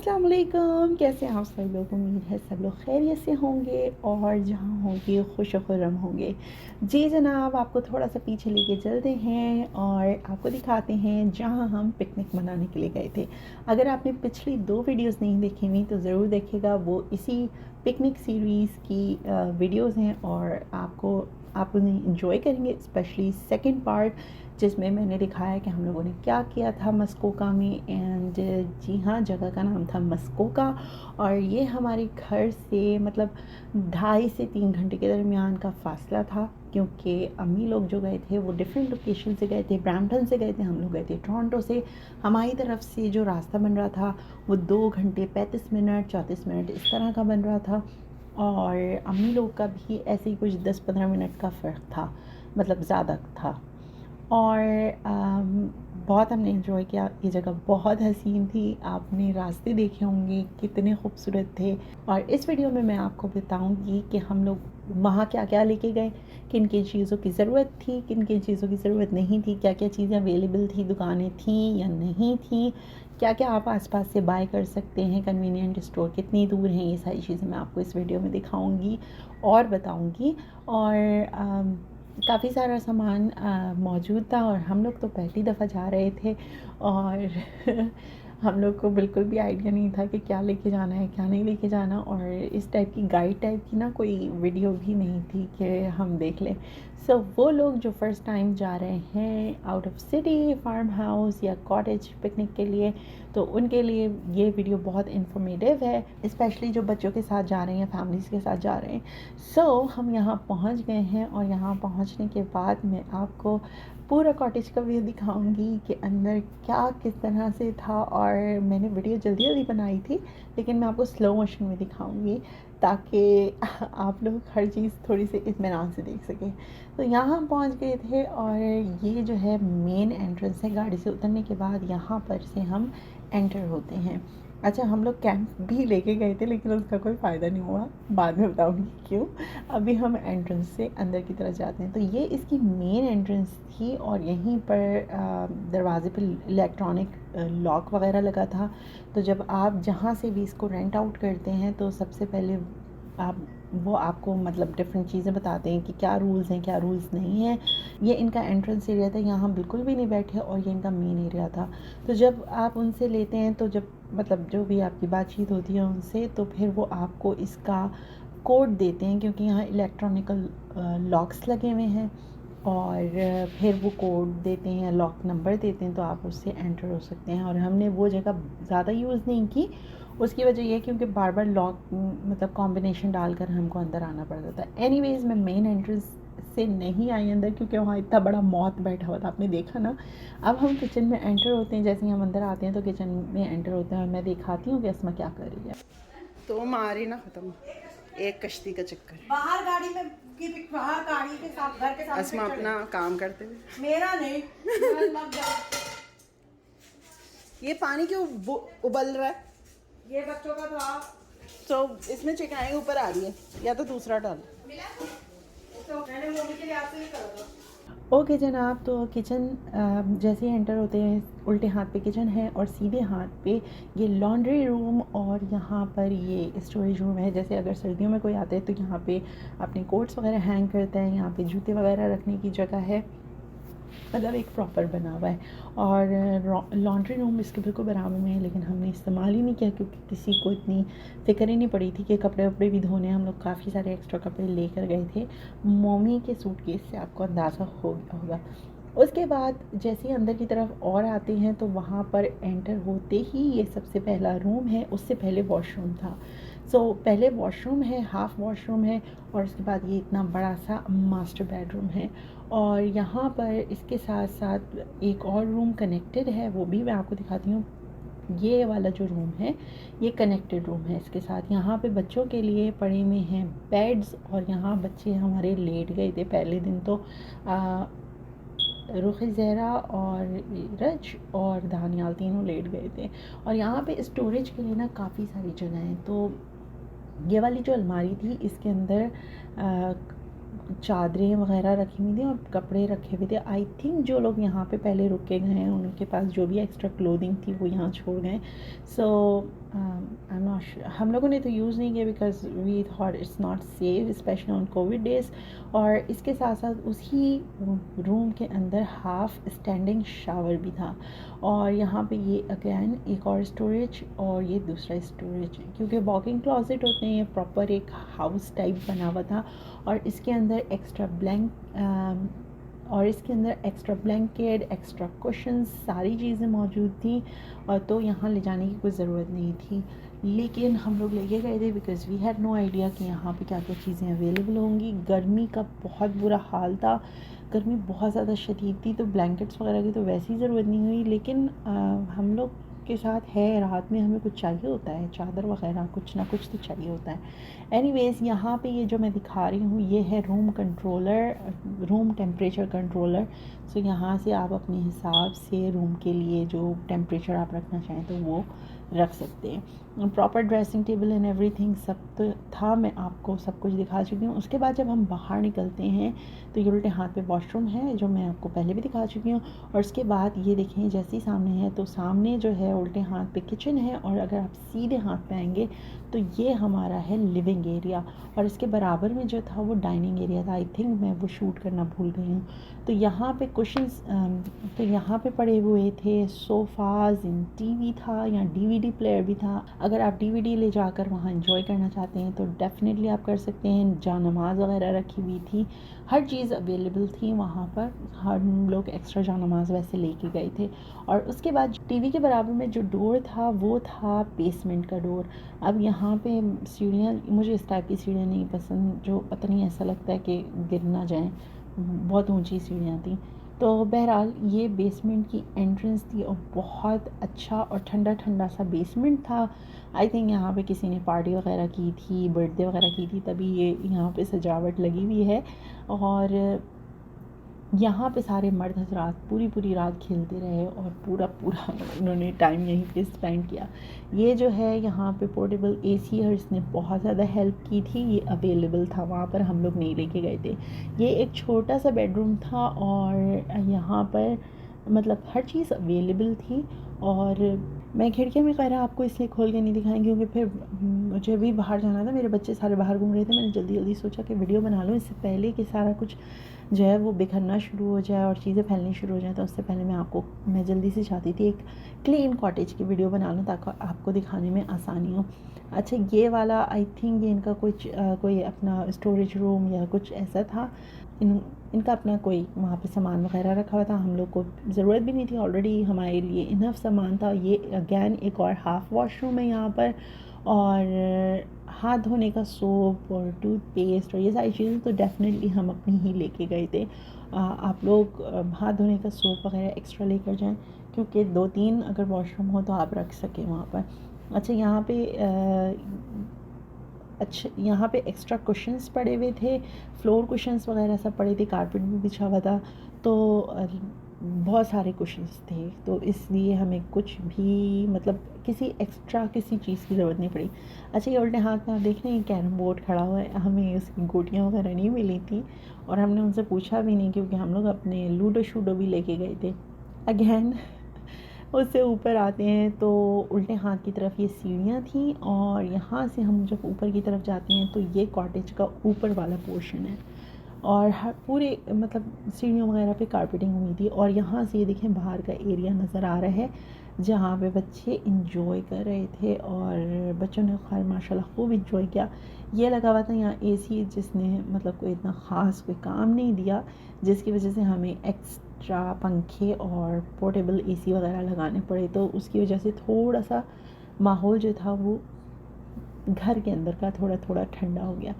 अस्सलाम वालेकुम। कैसे हैं आप सब लोग? उम्मीद है सब लोग खैरियत से होंगे और जहाँ होंगे खुश खुर्रम होंगे। जी जनाब, आपको थोड़ा सा पीछे लेके चलते हैं और आपको दिखाते हैं जहाँ हम पिकनिक मनाने के लिए गए थे। अगर आपने पिछली 2 वीडियोस नहीं देखी हुई तो ज़रूर देखिएगा, वो इसी पिकनिक सीरीज़ की वीडियोस हैं और आप उन्हें इंजॉय करेंगे, स्पेशली सेकंड पार्ट जिसमें मैंने दिखाया कि हम लोगों ने क्या किया था मस्कोका में। एंड जी हाँ, जगह का नाम था मस्कोका और ये हमारे घर से मतलब 2.5 से 3 घंटे के दरमियान का फ़ासला था, क्योंकि अम्मी लोग जो गए थे वो डिफरेंट लोकेशन से गए थे। ब्रैम्पटन से गए थे, हम लोग गए थे टोरंटो से। हमारी तरफ से जो रास्ता बन रहा था वो 2 घंटे 35 मिनट 34 मिनट इस तरह का बन रहा था और अम्मी लोग का भी ऐसे ही कुछ 10-15 मिनट का फ़र्क था, मतलब ज़्यादा था। और बहुत हमने एंजॉय किया। ये जगह बहुत हसीन थी, आपने रास्ते देखे होंगे कितने खूबसूरत थे। और इस वीडियो में मैं आपको बताऊंगी कि हम लोग वहाँ क्या क्या लेके गए, किन किन चीज़ों की ज़रूरत थी, किन किन चीज़ों की ज़रूरत नहीं थी, क्या क्या चीज़ें अवेलेबल थी, दुकानें थी या नहीं थी, क्या क्या आप आसपास से बाय कर सकते हैं, कन्वीनियंट स्टोर कितनी दूर हैं। ये सारी चीज़ें मैं आपको इस वीडियो में दिखाऊंगी और बताऊंगी। और काफ़ी सारा सामान मौजूद था और हम लोग तो पहली दफ़ा जा रहे थे और हम लोग को बिल्कुल भी आइडिया नहीं था कि क्या लेके जाना है क्या नहीं लेके जाना, और इस टाइप की गाइड टाइप की ना कोई वीडियो भी नहीं थी कि हम देख लें। सो वो लोग जो फ़र्स्ट टाइम जा रहे हैं out of city farm house या कॉटेज पिकनिक के लिए, तो उनके लिए ये वीडियो बहुत इन्फॉर्मेटिव है, स्पेशली जो बच्चों के साथ जा रहे हैं, फैमिलीज़ के साथ जा रहे हैं। हम यहाँ पहुँच गए हैं और यहाँ पहुँचने के बाद मैं आपको पूरा कॉटेज का व्यू दिखाऊंगी कि अंदर क्या किस तरह से था। और मैंने वीडियो जल्दी जल्दी बनाई थी, लेकिन मैं आपको स्लो मोशन में दिखाऊंगी ताकि आप लोग हर चीज़ थोड़ी सी इत्मीनान से देख सकें। तो यहाँ हम पहुँच गए थे और ये जो है मेन एंट्रेंस है। गाड़ी से उतरने के बाद यहाँ पर से हम एंटर होते हैं। अच्छा, हम लोग कैंप भी लेके गए थे लेकिन उसका कोई फ़ायदा नहीं हुआ, बाद में बताऊंगी क्यों। अभी हम एंट्रेंस से अंदर की तरफ जाते हैं। तो ये इसकी मेन एंट्रेंस थी और यहीं पर दरवाज़े पर इलेक्ट्रॉनिक लॉक वगैरह लगा था। तो जब आप जहाँ से भी इसको रेंट आउट करते हैं तो सबसे पहले वो आपको मतलब डिफरेंट चीज़ें बताते हैं कि क्या रूल्स हैं क्या रूल्स नहीं हैं। ये इनका एंट्रेंस एरिया था, यहाँ हम बिल्कुल भी नहीं बैठे और ये इनका मेन एरिया था। तो जब आप उनसे लेते हैं तो जब मतलब जो भी आपकी बातचीत होती है उनसे, तो फिर वो आपको इसका कोड देते हैं, क्योंकि यहाँ इलेक्ट्रॉनिकल लॉक्स लगे हुए हैं और फिर वो कोड देते हैं, लॉक नंबर देते हैं, तो आप उससे एंटर हो सकते हैं। और हमने वो जगह ज़्यादा यूज़ नहीं की, उसकी वजह ये क्योंकि बार बार लॉक मतलब कॉम्बिनेशन डालकर हमको अंदर आना पड़ता था। एनीवेज़ मैं मेन एंट्रेंस से नहीं आई अंदर क्योंकि वहाँ इतना बड़ा मौत बैठा हुआ था, आपने देखा ना। अब हम किचन में एंटर होते हैं, जैसे ही हम अंदर आते हैं तो किचन में एंटर होते हैं और मैं दिखाती हूँ कि अस्मा क्या कर रही है। तो मारी ना ख़त्म एक कश्ती का चक्कर, बाहर गाड़ी में बाहर गाड़ी के साथ घर के साथ अस्मा अपना काम करते हुए। मेरा नहीं मत जाओ। ये पानी क्यों उबल रहा है? ये बच्चों का था तो इसमें चिकनाई ऊपर आ रही है, या तो दूसरा डाल। तो मैंने मम्मी के लिए आपसे ही करा था। ओके जनाब, तो किचन जैसे ही एंटर होते हैं उल्टे हाथ पे किचन है और सीधे हाथ पे ये लॉन्ड्री रूम और यहाँ पर ये स्टोरेज रूम है। जैसे अगर सर्दियों में कोई आता है तो यहाँ पे अपने कोट्स वगैरह हैंग करता है, यहाँ पे जूते वगैरह रखने की जगह है, मतलब एक प्रॉपर बना हुआ है। और लॉन्ड्री रूम इसके बिल्कुल बराबर में है, लेकिन हमने इस्तेमाल ही नहीं किया क्योंकि किसी को इतनी फ़िक्र ही नहीं पड़ी थी कि कपड़े वपड़े भी धोने। हम लोग काफ़ी सारे एक्स्ट्रा कपड़े लेकर गए थे, मम्मी के सूटकेस से, आपको अंदाज़ा हो गया होगा। उसके बाद जैसे ही अंदर की तरफ और आते हैं तो वहाँ पर एंटर होते ही ये सबसे पहला रूम है, उससे पहले वॉशरूम था। पहले वॉशरूम है, हाफ़ वॉशरूम है और उसके बाद ये इतना बड़ा सा मास्टर बेडरूम है। और यहाँ पर इसके साथ साथ एक और रूम कनेक्टेड है, वो भी मैं आपको दिखाती हूँ। ये वाला जो रूम है ये कनेक्टेड रूम है इसके साथ। यहाँ पे बच्चों के लिए पड़े हुए हैं बेड्स और यहाँ बच्चे हमारे लेट गए थे पहले दिन। तो रुखी ज़हरा और रज और दानियाल तीनों लेट गए थे। और यहाँ पे स्टोरेज के लिए ना काफ़ी सारी जगह हैं। तो ये वाली जो अलमारी थी इसके अंदर चादरें वगैरह रखी हुई थी और कपड़े रखे हुए थे। आई थिंक जो लोग यहाँ पे पहले रुक के गए हैं उनके पास जो भी एक्स्ट्रा क्लोथिंग थी वो यहाँ छोड़ गए। So I am not sure, हम लोगों ने तो यूज़ नहीं किया because we thought it's not safe specially on covid days. और इसके साथ साथ उसी रूम के अंदर हाफ स्टैंडिंग शावर भी था। और यहाँ पे ये अगैन एक और स्टोरेज और ये दूसरा स्टोरेज, क्योंकि वॉकिंग क्लॉजेट होते हैं, ये प्रॉपर एक हाउस टाइप बना हुआ था। और इसके अंदर एक्स्ट्रा ब्लैंकेट, एक्स्ट्रा कुशन्स, सारी चीज़ें मौजूद थी। और तो यहाँ ले जाने की कोई ज़रूरत नहीं थी, लेकिन हम लोग लेके गए थे because we had no idea कि यहाँ पे क्या क्या चीज़ें अवेलेबल होंगी। गर्मी का बहुत बुरा हाल था, गर्मी बहुत ज़्यादा शदीद थी, तो ब्लैंकेट्स वगैरह की तो वैसे ही ज़रूरत नहीं हुई। लेकिन हम लोग के साथ है, रात में हमें कुछ चाहिए होता है, चादर वगैरह कुछ ना कुछ तो चाहिए होता है। एनीवेज़ यहाँ पे ये जो मैं दिखा रही हूँ ये है रूम टेम्परेचर कंट्रोलर। सो यहाँ से आप अपने हिसाब से रूम के लिए जो टेम्परेचर आप रखना चाहें तो वो रख सकते हैं। Proper dressing table and everything सब तो था, मैं आपको सब कुछ दिखा चुकी हूँ। उसके बाद जब हम बाहर निकलते हैं तो ये उल्टे हाथ पे वॉशरूम है जो मैं आपको पहले भी दिखा चुकी हूँ। और उसके बाद ये देखें जैसे ही सामने है तो सामने जो है उल्टे हाथ पे किचन है, और अगर आप सीधे हाथ पे आएंगे तो ये हमारा है लिविंग एरिया। और इसके बराबर में जो था वो डाइनिंग एरिया था। आई थिंक मैं वो शूट करना भूल गई हूँ। तो यहाँ पे कुशन्स तो यहाँ पे पड़े हुए थे सोफ़ाज़, टीवी था, या डीवीडी प्लेयर भी था। अगर आप डीवीडी ले जाकर वहाँ एंजॉय करना चाहते हैं तो डेफ़िनेटली आप कर सकते हैं। जानमाज़ वगैरह रखी हुई थी, हर चीज़ अवेलेबल थी वहाँ पर। हम लोग एक्स्ट्रा जानमाज़ वैसे लेके गए थे। और उसके बाद टीवी के बराबर में जो डोर था वो था बेसमेंट का डोर। अब यहाँ पे सीढ़ियाँ, मुझे इस टाइप की सीढ़ियाँ नहीं पसंद जो पता नहीं ऐसा लगता है कि गिर ना जाएँ, बहुत ऊंची सीढ़ियाँ थी। तो बहरहाल ये बेसमेंट की एंट्रेंस थी और बहुत अच्छा और ठंडा ठंडा सा बेसमेंट था। आई थिंक यहाँ पे किसी ने पार्टी वगैरह की थी, बर्थडे वगैरह की थी, तभी ये यहाँ पे सजावट लगी हुई है। और यहाँ पे सारे मर्द हज़रात पूरी रात खेलते रहे और पूरा उन्होंने टाइम यहीं पे स्पेंड किया। ये जो है यहाँ पे पोर्टेबल एसी है, इसने बहुत ज़्यादा हेल्प की थी। ये अवेलेबल था वहाँ पर, हम लोग नहीं लेके गए थे। ये एक छोटा सा बेडरूम था और यहाँ पर मतलब हर चीज़ अवेलेबल थी। और मैं खिड़कियाँ में खैर आपको इसलिए खोल के नहीं दिखाई क्योंकि फिर मुझे भी बाहर जाना था, मेरे बच्चे सारे बाहर घूम रहे थे। मैंने जल्दी सोचा कि वीडियो बना लूँ इससे पहले कि सारा कुछ जो है वो बिखरना शुरू हो जाए और चीज़ें फैलनी शुरू हो जाए। तो उससे पहले मैं जल्दी से चाहती थी एक क्लीन कॉटेज की वीडियो बना लूँ ताकि आपको दिखाने में आसानी हो। अच्छा, ये वाला आई थिंक ये इनका कोई अपना स्टोरेज रूम या कुछ ऐसा था। इनका अपना कोई वहाँ पे सामान वगैरह रखा हुआ था, हम लोग को ज़रूरत भी नहीं थी, ऑलरेडी हमारे लिए इनफ सामान था। ये अगैन एक और हाफ़ वॉशरूम है यहाँ पर, और हाथ धोने का सोप और टूथपेस्ट और ये सारी चीज़ें तो डेफ़िनेटली हम अपनी ही लेके गए थे। आप लोग हाथ धोने का सोप वगैरह एक्स्ट्रा लेकर जाएं क्योंकि 2-3 अगर वॉशरूम हो तो आप रख सकें वहाँ पर। अच्छा, यहाँ पे एक्स्ट्रा कुशन्स पड़े हुए थे, फ्लोर कुशन्स वगैरह सब पड़े थे, कारपेट भी बिछा हुआ था। तो बहुत सारे कुशन्स थे, तो इसलिए हमें कुछ भी मतलब किसी चीज़ की ज़रूरत नहीं पड़ी। अच्छा, ये उल्टे हाथ में आप देख रहे हैं कैरम बोर्ड खड़ा हुआ है, हमें उसकी गोटियाँ वगैरह नहीं मिली थी और हमने उनसे पूछा भी नहीं क्योंकि हम लोग अपने लूडो शूडो भी लेके गए थे। अगेन उससे ऊपर आते हैं तो उल्टे हाथ की तरफ ये सीढ़ियाँ थी और यहाँ से हम जब ऊपर की तरफ जाते हैं तो ये कॉटेज का ऊपर वाला पोर्शन है और हर पूरे मतलब सीढ़ियों वगैरह पे कारपेटिंग हुई थी। और यहाँ से ये देखें बाहर का एरिया नज़र आ रहा है जहाँ पे बच्चे इंजॉय कर रहे थे और बच्चों ने खैर माशाल्लाह खूब इंजॉय किया। ये लगा हुआ था यहाँ एसी, जिसने मतलब कोई इतना ख़ास कोई काम नहीं दिया, जिसकी वजह से हमें एक्स्ट्रा पंखे और पोर्टेबल एसी वगैरह लगाने पड़े। तो उसकी वजह से थोड़ा सा माहौल जो था वो घर के अंदर का थोड़ा ठंडा हो गया।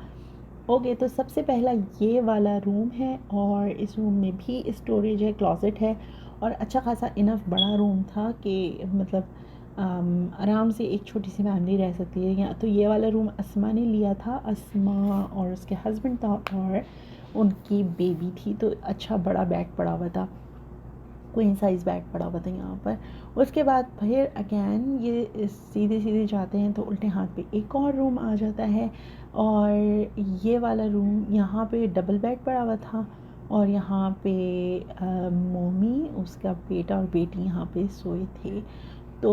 ओके, तो सबसे पहला ये वाला रूम है और इस रूम में भी स्टोरेज है, क्लोजेट है और अच्छा खासा इनफ बड़ा रूम था कि मतलब आराम से एक छोटी सी फैमिली रह सकती है। या तो ये वाला रूम अस्मा ने लिया था, अस्मा और उसके हस्बैंड था और उनकी बेबी थी, तो अच्छा बड़ा बेड पड़ा हुआ था। क्वीन साइज़ बेड पड़ा हुआ था यहाँ पर। उसके बाद फिर अगैन ये सीधे सीधे जाते हैं तो उल्टे हाथ पे एक और रूम आ जाता है, और ये वाला रूम यहाँ पे डबल बेड पड़ा हुआ था, और यहाँ पे मोमी, उसका बेटा और बेटी यहाँ पे सोए थे। तो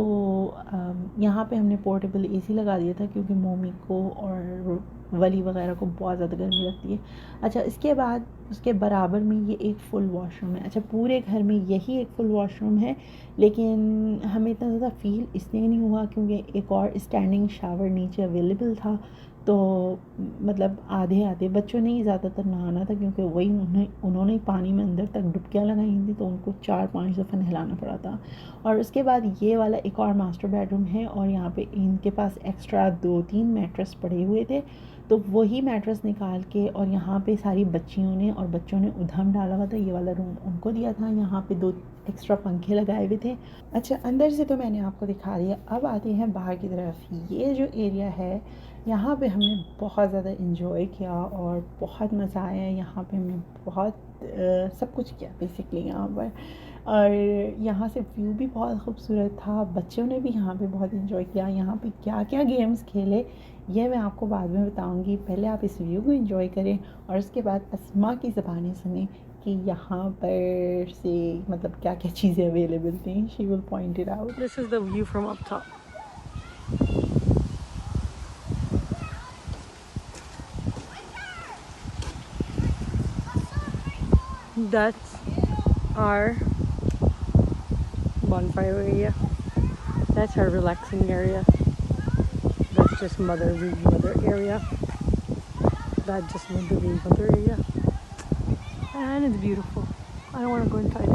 यहाँ पे हमने पोर्टेबल एसी लगा दिया था क्योंकि मोमी को और वली वगैरह को बहुत ज़्यादा गर्मी लगती है। अच्छा, इसके बाद उसके बराबर में ये एक फुल वॉशरूम है। अच्छा, पूरे घर में यही एक फुल वॉशरूम है, लेकिन हमें इतना ज़्यादा फ़ील इसलिए नहीं हुआ क्योंकि एक और स्टैंडिंग शावर नीचे अवेलेबल था। तो मतलब आधे आधे बच्चों ने ही ज़्यादातर नहाना था क्योंकि वही उन्होंने ही पानी में अंदर तक डुबकियाँ लगाई थी, तो उनको 4-5 दफ़ा नहलाना पड़ा था। और उसके बाद ये वाला एक और मास्टर बेडरूम है, और यहाँ पे इनके पास एक्स्ट्रा 2-3 मैट्रेस पड़े हुए थे, तो वही मैट्रेस निकाल के और यहाँ पे सारी बच्चियों ने और बच्चों ने उधम डाला हुआ था। ये वाला रूम उनको दिया था। यहाँ पे 2 एक्स्ट्रा पंखे लगाए हुए थे। अच्छा, अंदर से तो मैंने आपको दिखा दिया, अब आते हैं बाहर की तरफ। ये जो एरिया है, यहाँ पे हमने बहुत ज़्यादा इंजॉय किया और बहुत मज़ा आया। यहाँ पे हमने बहुत सब कुछ किया बेसिकली यहाँ पर, और यहाँ से व्यू भी बहुत खूबसूरत था। बच्चों ने भी यहाँ पे बहुत इंजॉय किया। यहाँ पे क्या क्या गेम्स खेले ये मैं आपको बाद में बताऊँगी। पहले आप इस व्यू को इंजॉय करें और उसके बाद अस्मा की ज़बानी सुने कि यहाँ पर से मतलब क्या क्या चीज़ें अवेलेबल थी। She will point it out. This is the view from up top. That's our bonfire area. That's our relaxing area. That's just mother area. That's just mother area. And it's beautiful. I don't want to go inside.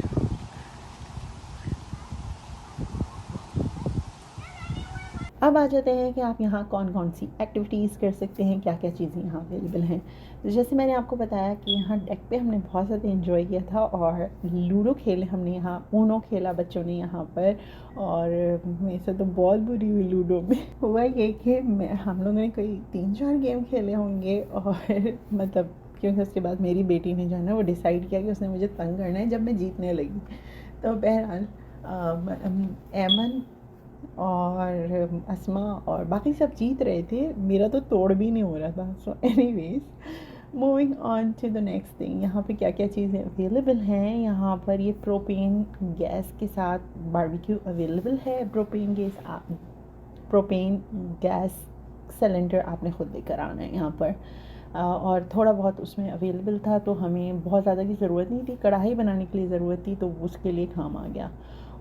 अब आ जाते हैं कि आप यहाँ कौन कौन सी activities कर सकते हैं, क्या क्या चीज़ें यहाँ अवेलेबल हैं। तो जैसे मैंने आपको बताया कि यहाँ डेक पे हमने बहुत ज़्यादा एंजॉय किया था, और लूडो खेले हमने, यहाँ ऊनो खेला बच्चों ने यहाँ पर, और मेरे से तो बहुत बुरी हुई लूडो में। हुआ ये कि हम लोगों ने कोई 3-4 गेम खेले होंगे, और मतलब क्योंकि उसके बाद मेरी बेटी ने जो है ना वो डिसाइड किया कि उसने मुझे तंग करना है जब मैं जीतने लगी। तो बहरहाल एमन और अस्मा और बाकी सब जीत रहे थे, मेरा तो तोड़ भी नहीं हो रहा था। So anyways, moving on to the next thing. यहाँ पे क्या क्या चीज़ें अवेलेबल हैं। यहाँ पर ये प्रोपेन गैस के साथ बारबेक्यू अवेलेबल है। प्रोपेन गैस सिलेंडर आपने ख़ुद लेकर आना है यहाँ पर, और थोड़ा बहुत उसमें अवेलेबल था, तो हमें बहुत ज़्यादा की ज़रूरत नहीं थी। कढ़ाई बनाने के लिए ज़रूरत थी, तो उसके लिए काम आ गया।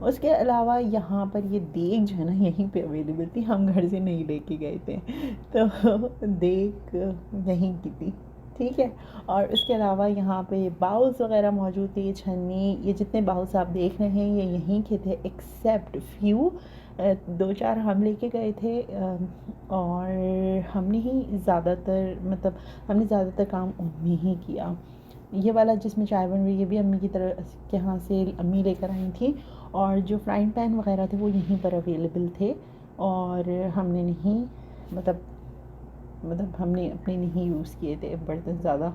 उसके अलावा यहाँ पर ये देग जो है ना यहीं पे अवेलेबल थी, हम घर से नहीं लेके गए थे, तो देग यहीं की थी, ठीक है। और उसके अलावा यहाँ पे बाउल्स वगैरह मौजूद थे, छन्नी, ये जितने बाउल्स आप देख रहे हैं ये यहीं के थे, एक्सेप्ट फ्यू 2-4 हम लेके गए थे, और हमने ही ज़्यादातर मतलब हमने ज़्यादातर काम उनमें ही किया। ये वाला जिसमें चाय बन रही है ये भी अम्मी की तरह के यहाँ से अम्मी लेकर आई थी, और जो फ्राइंग पैन वगैरह थे वो यहीं पर अवेलेबल थे, और हमने नहीं मतलब हमने अपने नहीं यूज़ किए थे बर्तन ज़्यादा,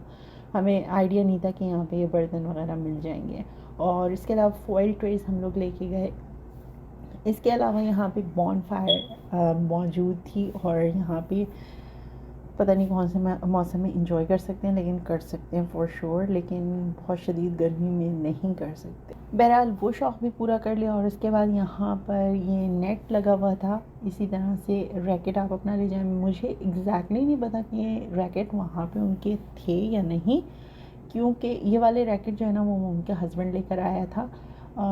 हमें आइडिया नहीं था कि यहाँ पे ये बर्तन वगैरह मिल जाएंगे। और इसके अलावा फॉइल ट्रेस हम लोग लेके गए। इसके अलावा यहाँ पे बॉनफायर मौजूद थी, और यहाँ पे पता नहीं कौन से मौसम में इंजॉय कर सकते हैं, लेकिन कर सकते हैं फॉर श्योर, लेकिन बहुत शदीद गर्मी में नहीं कर सकते। बहरहाल वो शौक़ भी पूरा कर लिया। और उसके बाद यहाँ पर ये नेट लगा हुआ था, इसी तरह से रैकेट आप अपना ले जाएं। मुझे एग्जैक्टली नहीं पता कि ये रैकेट वहाँ पे उनके थे या नहीं, क्योंकि ये वाले रैकेट जो है ना वो उनके हस्बैंड लेकर आया था।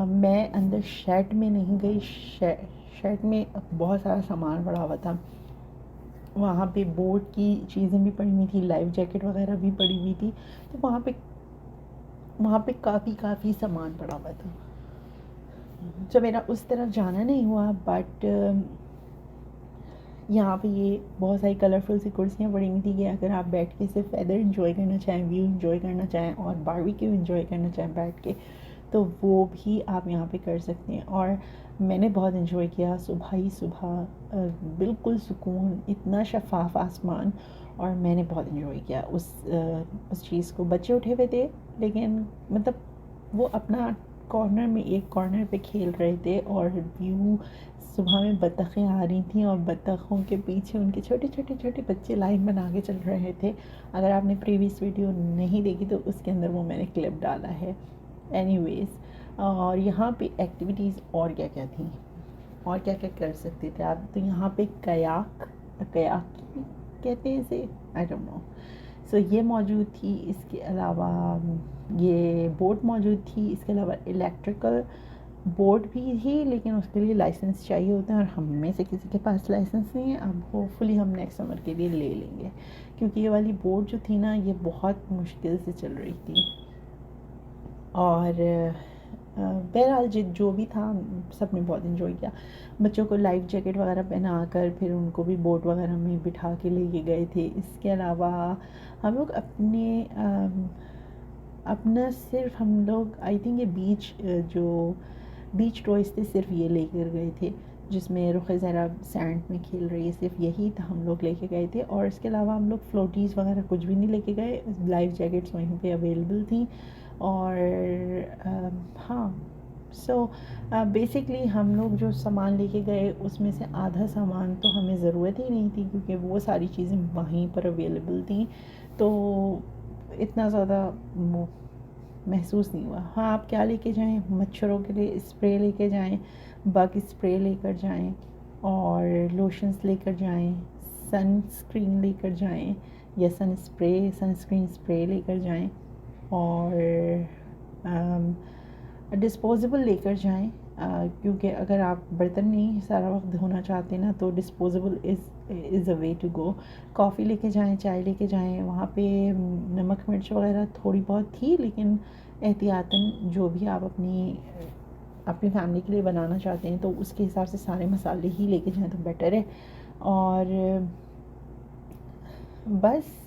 मैं अंदर शेड में नहीं गई, शेड में बहुत सारा सामान पड़ा हुआ था। वहाँ पे बोट की चीज़ें भी पड़ी हुई थी, लाइफ जैकेट वगैरह भी पड़ी हुई थी, तो वहाँ पे काफ़ी सामान पड़ा हुआ था। तो मेरा उस तरफ जाना नहीं हुआ, बट यहाँ पे ये बहुत सारी कलरफुल सी कुर्सियाँ पड़ी हुई थी कि अगर आप बैठ के सिर्फ वेदर एंजॉय करना चाहें, व्यू एंजॉय करना चाहें और बारबेक्यू एंजॉय करना चाहें बैठ के, तो वो भी आप यहाँ पे कर सकते हैं। और मैंने बहुत इन्जॉय किया। सुबह ही सुबह बिल्कुल सुकून, इतना शफाफ आसमान, और मैंने बहुत इन्जॉय किया उस चीज़ को। बच्चे उठे हुए थे, लेकिन मतलब वो अपना कॉर्नर में एक कॉर्नर पे खेल रहे थे और व्यू सुबह में बतखें आ रही थी और बतखों के पीछे उनके छोटे छोटे छोटे बच्चे लाइन बना के चल रहे थे। अगर आपने प्रीवियस वीडियो नहीं देखी तो उसके अंदर वो मैंने क्लिप डाला है। एनीवेज़, और यहाँ पे एक्टिविटीज़ और क्या क्या थी और क्या क्या कर सकते थे आप, तो यहाँ पे कयाक कयाक कहते हैं इसे, आई डोंट नो। सो ये मौजूद थी। इसके अलावा ये बोट मौजूद थी। इसके अलावा इलेक्ट्रिकल बोट भी थी, लेकिन उसके लिए लाइसेंस चाहिए होता है और हम में से किसी के पास लाइसेंस नहीं है। अब होपफुली हम नेक्स्ट समर के लिए ले लेंगे, क्योंकि ये वाली बोट जो थी ना, ये बहुत मुश्किल से चल रही थी। और बहरहाल जो भी था, सब ने बहुत इन्जॉय किया। बच्चों को लाइफ जैकेट वगैरह पहना कर फिर उनको भी बोट वगैरह में बिठा के लेके गए थे। इसके अलावा हम लोग अपना सिर्फ हम लोग आई थिंक ये जो बीच टॉयज़ थे सिर्फ ये लेकर गए थे, जिसमें रुख़ ज़रा सैंड में खेल रही है, सिर्फ यही था हम लोग लेके गए थे। और इसके अलावा हम लोग फ्लोटीज़ वगैरह कुछ भी नहीं लेके गए। लाइफ जैकेट्स वहीं पे अवेलेबल थी। और हाँ, सो बेसिकली हम लोग जो सामान लेके गए उसमें से आधा सामान तो हमें ज़रूरत ही नहीं थी, क्योंकि वो सारी चीज़ें वहीं पर अवेलेबल थी, तो इतना ज़्यादा महसूस नहीं हुआ। हाँ, आप क्या लेके जाएं, मच्छरों के लिए स्प्रे लेके जाएं, बग स्प्रे लेकर जाएं और लोशंस लेकर जाएं, सनस्क्रीन लेकर जाएं या सनस्क्रीन स्प्रे लेकर जाएं और डिस्पोज़ेबल लेकर जाएं, क्योंकि अगर आप बर्तन नहीं सारा वक्त धोना चाहते ना, तो disposable is a way to go. Coffee लेके जाएं, चाय लेके जाएं। वहाँ पे नमक मिर्च वगैरह थोड़ी बहुत थी, लेकिन एहतियातन जो भी आप अपनी फैमिली के लिए बनाना चाहते हैं तो उसके हिसाब से सारे मसाले ही लेके जाएं तो बेटर है। और बस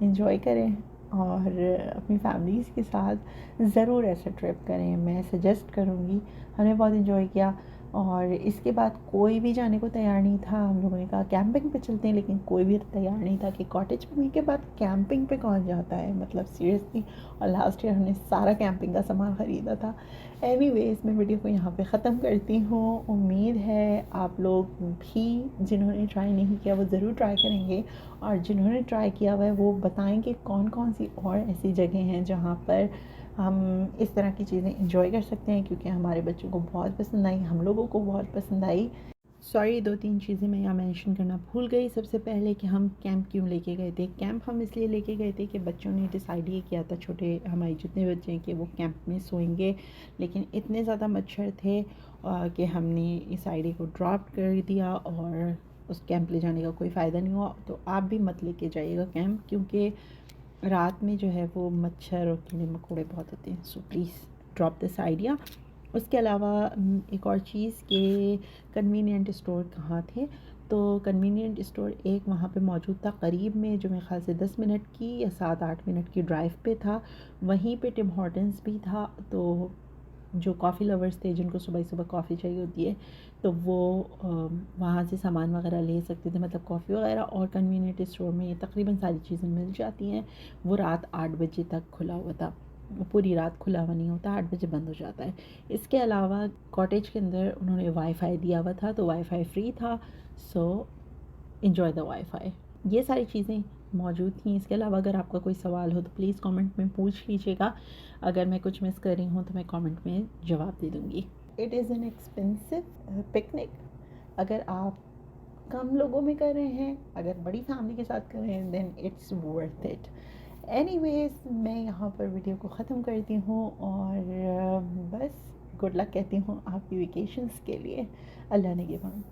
इंजॉय करें और अपनी फैमिलीज़ के साथ ज़रूर ऐसा ट्रिप करें, मैं सजेस्ट करूँगी। हमने बहुत इंजॉय किया और इसके बाद कोई भी जाने को तैयार नहीं था। हम लोगों ने कहा कैंपिंग पे चलते हैं, लेकिन कोई भी तैयार नहीं था कि कॉटेज में के बाद कैंपिंग पे कौन जाता है, मतलब सीरियसली। और लास्ट ईयर हमने सारा कैंपिंग का सामान ख़रीदा था। एनीवेज़, मैं वीडियो को यहाँ पे ख़त्म करती हूँ। उम्मीद है आप लोग भी जिन्होंने ट्राई नहीं किया वो ज़रूर ट्राई करेंगे, और जिन्होंने ट्राई किया हुआ है वो बताएंगे कौन कौन सी और ऐसी जगह हैं जहाँ पर हम इस तरह की चीज़ें इंजॉय कर सकते हैं, क्योंकि हमारे बच्चों को बहुत पसंद आई, हम लोगों को बहुत पसंद आई। सॉरी, 2-3 चीज़ें मैं यहाँ मेंशन करना भूल गई। सबसे पहले कि हम कैंप क्यों लेके गए थे। कैंप हम इसलिए लेके गए थे कि बच्चों ने डिसाइड ये किया था, छोटे हमारे जितने बच्चे हैं, कि वो कैंप में सोएंगे, लेकिन इतने ज़्यादा मच्छर थे कि हमने इस आइडिया को ड्रॉप कर दिया और उस कैंप ले जाने का कोई फ़ायदा नहीं हुआ। तो आप भी मत लेके जाइएगा कैंप, क्योंकि रात में जो है वो मच्छर और कीड़े मकोड़े बहुत होते हैं। So please drop this idea. उसके अलावा एक और चीज़ कि कन्वीनियंट स्टोर कहाँ थे, तो कन्वीनियंट स्टोर एक वहाँ पे मौजूद था करीब में, जो मेरे ख़्याल से 10 मिनट की या 7-8 मिनट की ड्राइव पे था। वहीं पे टिम हॉर्टन्स भी था, तो जो कॉफ़ी लवर्स थे जिनको सुबह सुबह कॉफ़ी चाहिए होती है, तो वो वहाँ से सामान वगैरह ले सकते थे, मतलब कॉफ़ी वगैरह। और कन्वीनियंट स्टोर में ये तकरीबन सारी चीज़ें मिल जाती हैं। वो रात 8 बजे तक खुला हुआ था, वो पूरी रात खुला हुआ नहीं होता, 8 बजे बंद हो जाता है। इसके अलावा कॉटेज के अंदर उन्होंने वाईफ़ाई दिया हुआ था, तो वाईफ़ाई फ्री था। सो इन्जॉय द वाईफ़ाई। ये सारी चीज़ें मौजूद थी। इसके अलावा अगर आपका कोई सवाल हो तो प्लीज़ कमेंट में पूछ लीजिएगा। अगर मैं कुछ मिस कर रही हूँ तो मैं कमेंट में जवाब दे दूँगी। It is an expensive picnic. अगर आप कम लोगों में कर रहे हैं, अगर बड़ी फैमिली के साथ कर रहे हैं, then it's worth it. Anyways, मैं यहाँ पर वीडियो को ख़त्म करती हूँ और बस गुड लक कहती हूँ आपकी वेकेशंस के लिए। अल्लाह ने गिवन।